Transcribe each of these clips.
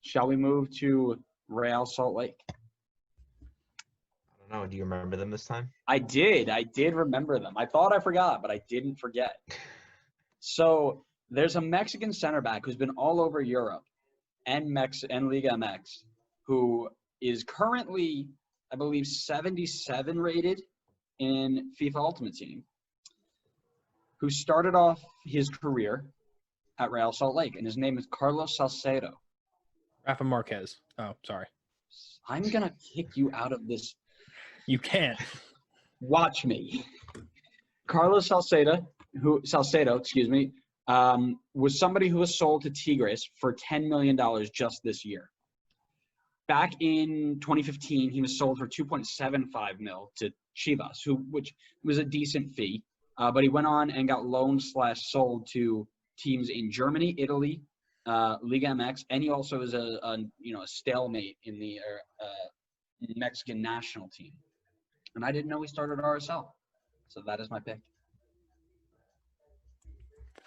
Shall we move to Real Salt Lake? I don't know. Do you remember them this time? I did remember them. I thought I forgot, but I didn't forget. So there's a Mexican center back who's been all over Europe and Liga MX, who is currently, I believe, 77 rated in FIFA Ultimate Team, who started off his career at Real Salt Lake, and his name is Carlos Salcedo. Rafa Marquez. Oh, sorry. I'm going to kick you out of this. You can't. Watch me. Carlos Salcedo, was somebody who was sold to Tigres for $10 million just this year. Back in 2015, he was sold for $2.75 million to Chivas, which was a decent fee. But he went on and got loaned/sold to teams in Germany, Italy, Liga MX, and he also is a stalemate in the Mexican national team. And I didn't know he started RSL, so that is my pick.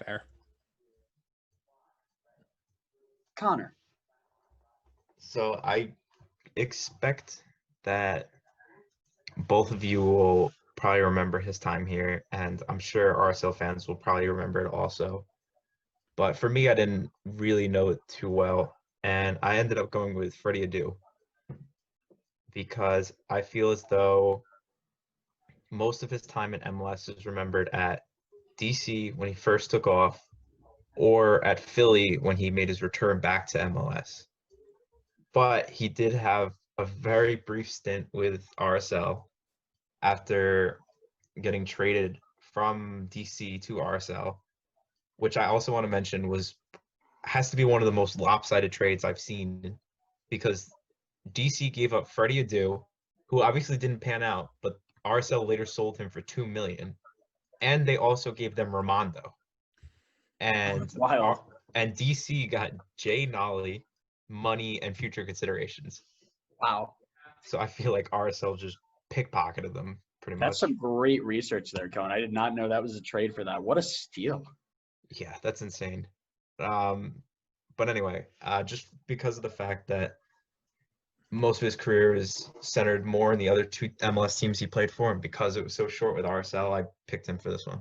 Fair. Connor. So I expect that both of you will probably remember his time here, and I'm sure RSL fans will probably remember it also. But for me, I didn't really know it too well, and I ended up going with Freddie Adu because I feel as though most of his time in MLS is remembered at DC when he first took off, or at Philly when he made his return back to MLS. But he did have a very brief stint with RSL after getting traded from DC to RSL, which I also want to mention has to be one of the most lopsided trades I've seen, because DC gave up Freddie Adu, who obviously didn't pan out, but RSL later sold him for $2 million, and they also gave them Ramondo. And Wild. And DC got Jay Nolly, money, and future considerations. Wow. So I feel like RSL just pickpocketed them pretty much. That's some great research there, Cohen. I did not know that was a trade for that. What a steal. Yeah, that's insane. But anyway, just because of the fact that most of his career is centered more in the other two MLS teams he played for, and because it was so short with RSL, I picked him for this one.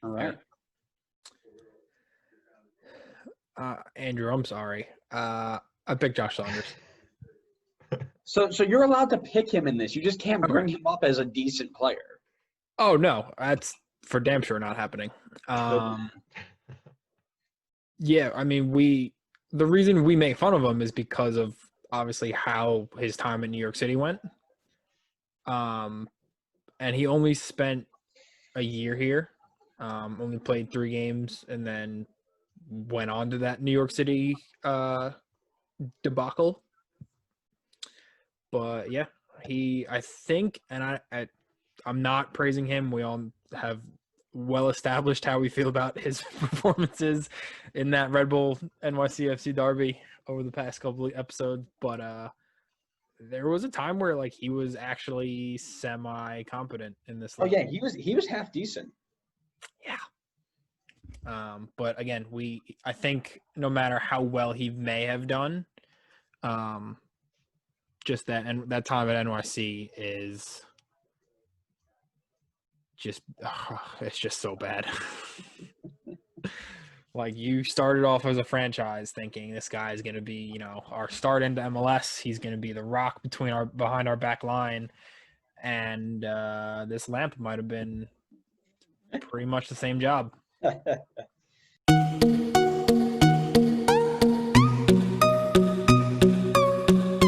All right. Andrew, I'm sorry. I picked Josh Saunders. So you're allowed to pick him in this. You just can't bring him up as a decent player. Oh, no. That's for damn sure not happening. Yeah, I mean, the reason we make fun of him is because of obviously how his time in New York City went. And he only spent a year here, only played 3 games, and then went on to that New York City debacle. But yeah, I think, and I'm not praising him. We all have well established how we feel about his performances in that Red Bull NYCFC derby over the past couple of episodes. But there was a time where like he was actually semi-competent in this league. Oh yeah, he was half decent. Yeah. But again, I think no matter how well he may have done, just that time at NYC is just it's just so bad. Like, you started off as a franchise thinking this guy is going to be, our start into MLS. He's going to be the rock behind our back line, and this lamp might have been pretty much the same job.